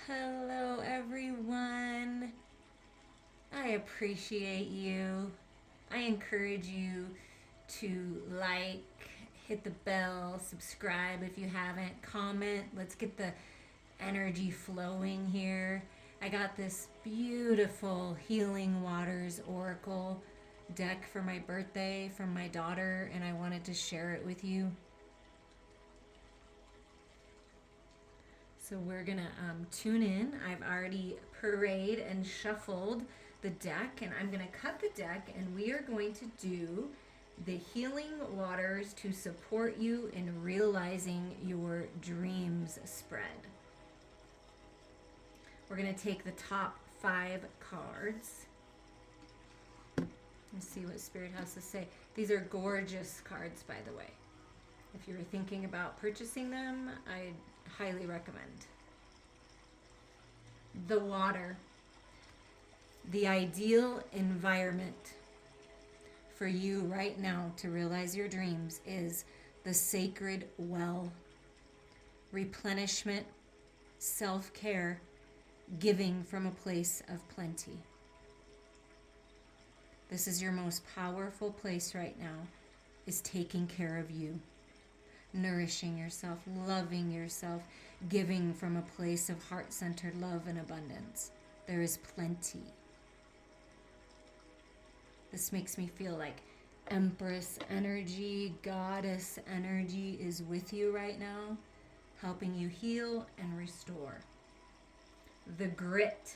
Hello, everyone. I appreciate you. I encourage you to like, hit the bell, subscribe if you haven't, comment. Let's get the energy flowing here. I got this beautiful Healing Waters Oracle deck for my birthday from my daughter, and I wanted to share it with you. So we're gonna tune in. I've already parade and shuffled the deck, and I'm gonna cut the deck, and we are going to do the healing waters to support you in realizing your dreams spread. We're gonna take the top 5 cards. Let's see what Spirit has to say. These are gorgeous cards, by the way. If you're thinking about purchasing them, I highly recommend. The water, the ideal environment for you right now to realize your dreams is the sacred well. Replenishment, self-care, giving from a place of plenty. This is your most powerful place right now, is taking care of you. Nourishing yourself, loving yourself, giving from a place of heart-centered love and abundance. There is plenty. This makes me feel like Empress energy, Goddess energy is with you right now, helping you heal and restore. The grit,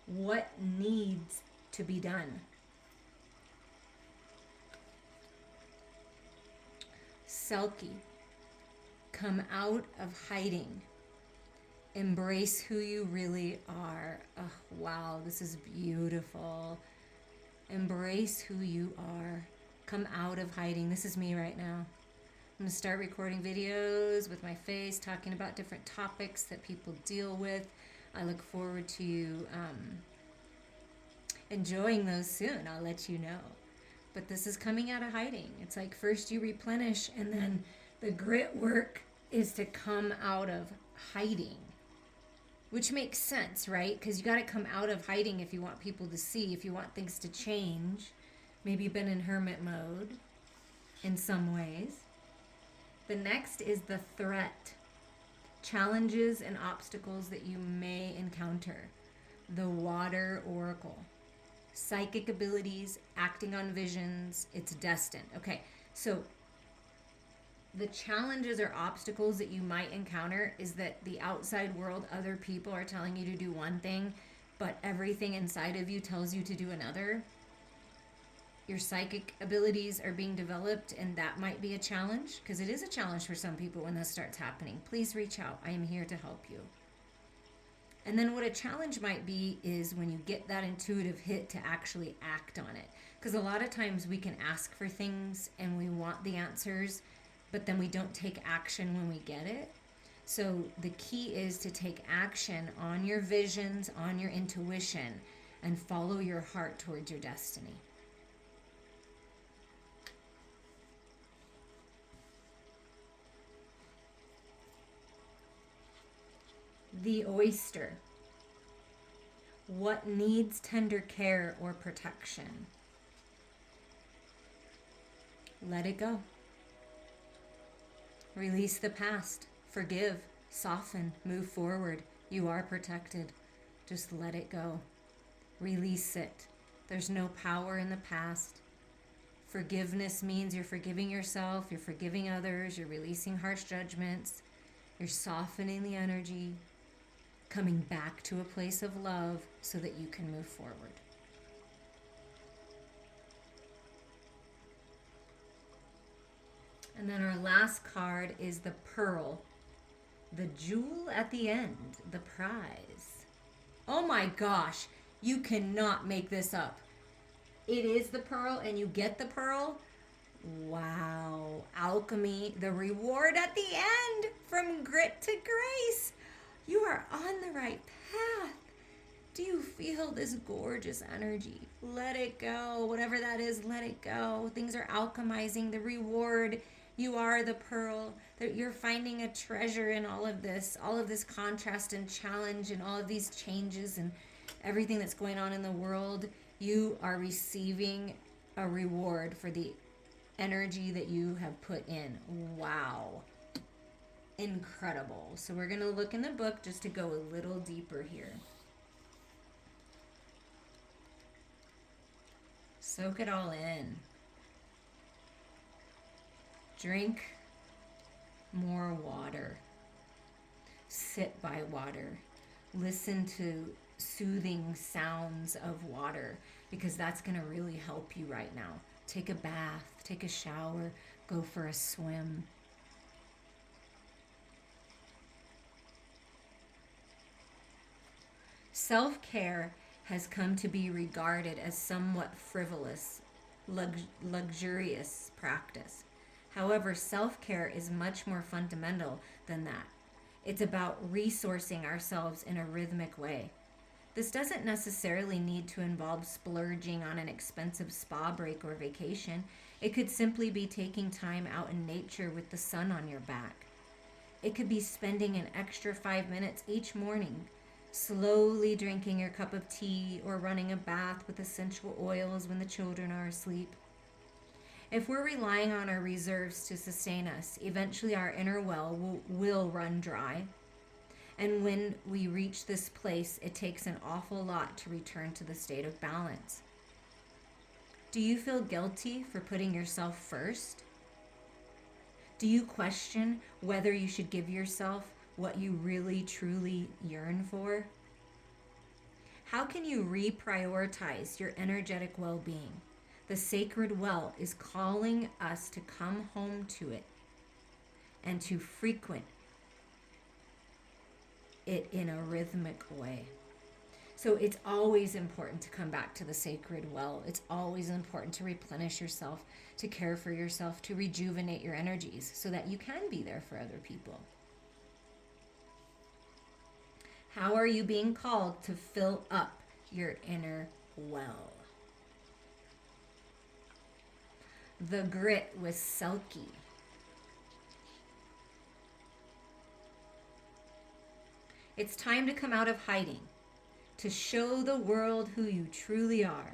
what needs to be done. Selkie, come out of hiding. Embrace who you really are. Oh, wow, this is beautiful. Embrace who you are. Come out of hiding. This is me right now. I'm going to start recording videos with my face, talking about different topics that people deal with. I look forward to enjoying those soon. I'll let you know. But this is coming out of hiding. It's like first you replenish, and then the grit work is to come out of hiding, which makes sense, right? Because you got to come out of hiding if you want people to see, if you want things to change. Maybe you've been in hermit mode in some ways. The next is the threat, challenges and obstacles that you may encounter. The water oracle. Psychic abilities, acting on visions, it's destined. Okay, so the challenges or obstacles that you might encounter is that the outside world, other people are telling you to do one thing, but everything inside of you tells you to do another. Your psychic abilities are being developed, and that might be a challenge, because it is a challenge for some people when this starts happening. Please reach out. I am here to help you. And then what a challenge might be is when you get that intuitive hit to actually act on it. Because a lot of times we can ask for things and we want the answers, but then we don't take action when we get it. So the key is to take action on your visions, on your intuition, and follow your heart towards your destiny. The oyster. What needs tender care or protection? Let it go. Release the past. Forgive. Soften. Move forward. You are protected. Just let it go. Release it. There's no power in the past. Forgiveness means you're forgiving yourself, you're forgiving others, you're releasing harsh judgments, you're softening the energy, coming back to a place of love so that you can move forward. And then our last card is the pearl, the jewel at the end, the prize. Oh my gosh, you cannot make this up. It is the pearl and you get the pearl. Wow, alchemy, the reward at the end, from grit to grace. You are on the right path. Do you feel this gorgeous energy? Let it go. Whatever that is, let it go. Things are alchemizing. The reward You are the pearl. That you're finding a treasure in all of this contrast and challenge and all of these changes and everything that's going on in the world. You are receiving a reward for the energy that you have put in. Wow. Incredible. So we're going to look in the book just to go a little deeper here. Soak it all in. Drink more water. Sit by water. Listen to soothing sounds of water, because that's going to really help you right now. Take a bath, take a shower, go for a swim. Self-care has come to be regarded as somewhat frivolous, luxurious practice. However, self-care is much more fundamental than that. It's about resourcing ourselves in a rhythmic way. This doesn't necessarily need to involve splurging on an expensive spa break or vacation. It could simply be taking time out in nature with the sun on your back. It could be spending an extra 5 minutes each morning, slowly drinking your cup of tea or running a bath with essential oils when the children are asleep. If we're relying on our reserves to sustain us, eventually our inner well will run dry. And when we reach this place, it takes an awful lot to return to the state of balance. Do you feel guilty for putting yourself first? Do you question whether you should give yourself what you really truly yearn for? How can you reprioritize your energetic well-being? The sacred well is calling us to come home to it and to frequent it in a rhythmic way. So it's always important to come back to the sacred well. It's always important to replenish yourself, to care for yourself, to rejuvenate your energies so that you can be there for other people. How are you being called to fill up your inner well? The grit was Selkie. It's time to come out of hiding, to show the world who you truly are,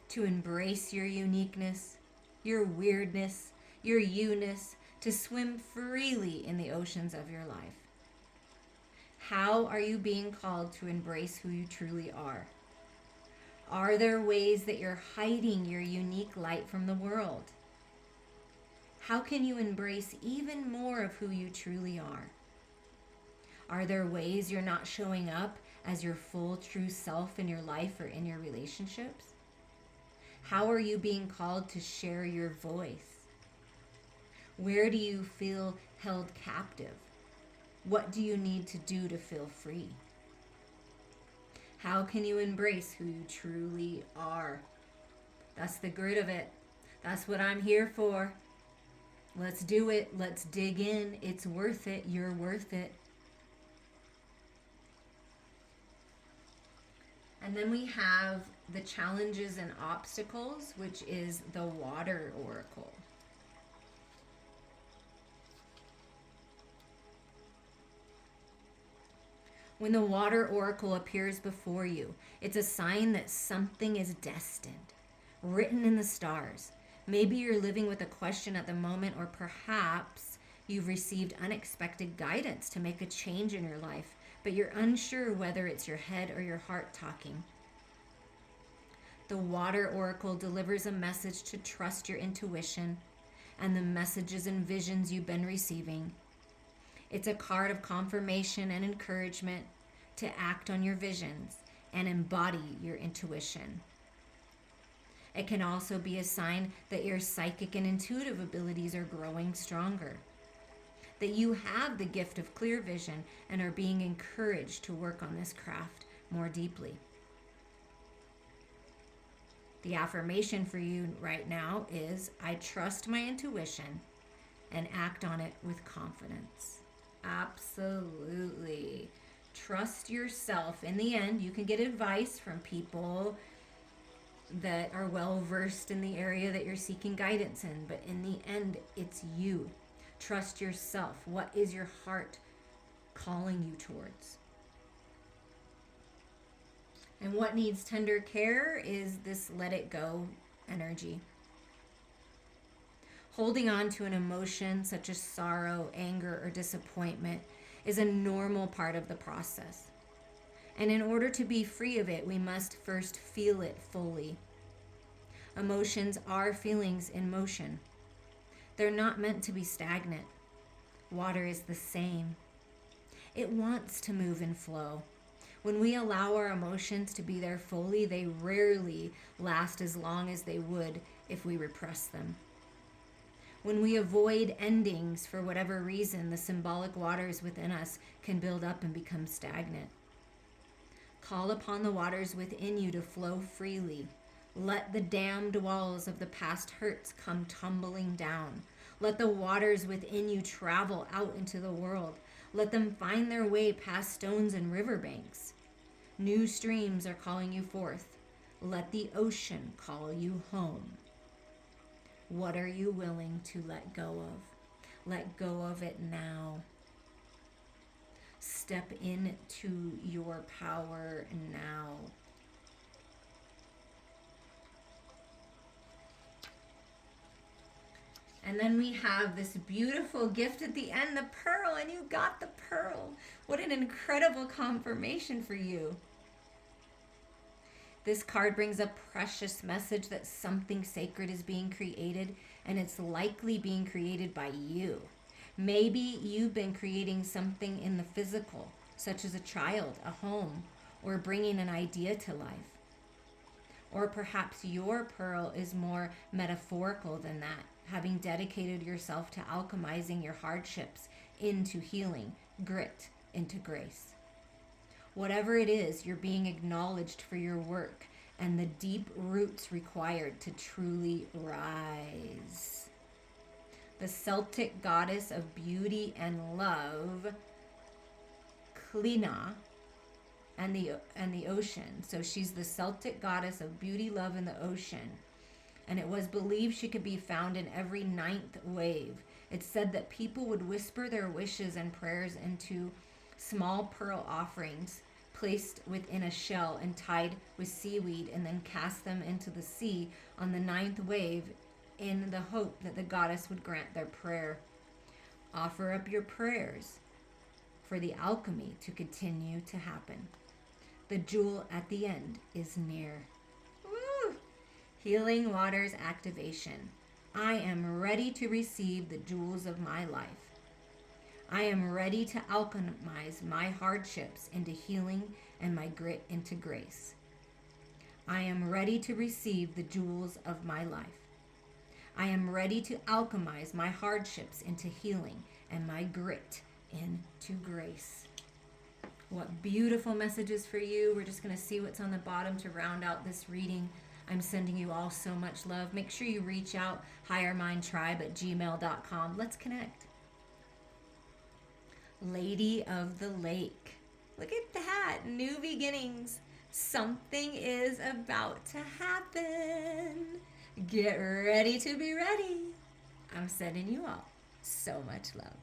to embrace your uniqueness, your weirdness, your you-ness, to swim freely in the oceans of your life. How are you being called to embrace who you truly are? Are there ways that you're hiding your unique light from the world? How can you embrace even more of who you truly are? Are there ways you're not showing up as your full true self in your life or in your relationships? How are you being called to share your voice? Where do you feel held captive? What do you need to do to feel free? How can you embrace who you truly are? That's the grit of it. That's what I'm here for. Let's do it. Let's dig in. It's worth it. You're worth it. And then we have the challenges and obstacles, which is the water oracle. When the water oracle appears before you, it's a sign that something is destined, written in the stars. Maybe you're living with a question at the moment, or perhaps you've received unexpected guidance to make a change in your life, but you're unsure whether it's your head or your heart talking. The water oracle delivers a message to trust your intuition and the messages and visions you've been receiving. It's a card of confirmation and encouragement to act on your visions and embody your intuition. It can also be a sign that your psychic and intuitive abilities are growing stronger, that you have the gift of clear vision and are being encouraged to work on this craft more deeply. The affirmation for you right now is, I trust my intuition and act on it with confidence. that are well versed in the area that you're seeking guidance in, but in the end, it's you. Trust yourself. What is your heart calling you towards? And what needs tender care is this let it go energy. Holding on to an emotion such as sorrow, anger, or disappointment is a normal part of the process. And in order to be free of it, we must first feel it fully. Emotions are feelings in motion. They're not meant to be stagnant. Water is the same. It wants to move and flow. When we allow our emotions to be there fully, they rarely last as long as they would if we repress them. When we avoid endings for whatever reason, the symbolic waters within us can build up and become stagnant. Call upon the waters within you to flow freely. Let the dammed walls of the past hurts come tumbling down. Let the waters within you travel out into the world. Let them find their way past stones and riverbanks. New streams are calling you forth. Let the ocean call you home. What are you willing to let go of? Let go of it now. Step into your power now. And then we have this beautiful gift at the end, the pearl, and you got the pearl. What an incredible confirmation for you. This card brings a precious message that something sacred is being created, and it's likely being created by you. Maybe you've been creating something in the physical, such as a child, a home, or bringing an idea to life. Or perhaps your pearl is more metaphorical than that, having dedicated yourself to alchemizing your hardships into healing, grit into grace. Whatever it is, you're being acknowledged for your work and the deep roots required to truly rise. The Celtic goddess of beauty and love, Clina, and the ocean. So she's the Celtic goddess of beauty, love, and the ocean. And it was believed she could be found in every ninth wave. It's said that people would whisper their wishes and prayers into small pearl offerings placed within a shell and tied with seaweed, and then cast them into the sea on the ninth wave in the hope that the goddess would grant their prayer. Offer up your prayers for the alchemy to continue to happen. The jewel at the end is near. Woo! Healing Waters activation. I am ready to receive the jewels of my life. I am ready to alchemize my hardships into healing and my grit into grace. I am ready to receive the jewels of my life. I am ready to alchemize my hardships into healing and my grit into grace. What beautiful messages for you. We're just going to see what's on the bottom to round out this reading. I'm sending you all so much love. Make sure you reach out, highermindtribe@gmail.com. Let's connect. Lady of the Lake. Look at that. New beginnings. Something is about to happen. Get ready to be ready. I'm sending you all so much love.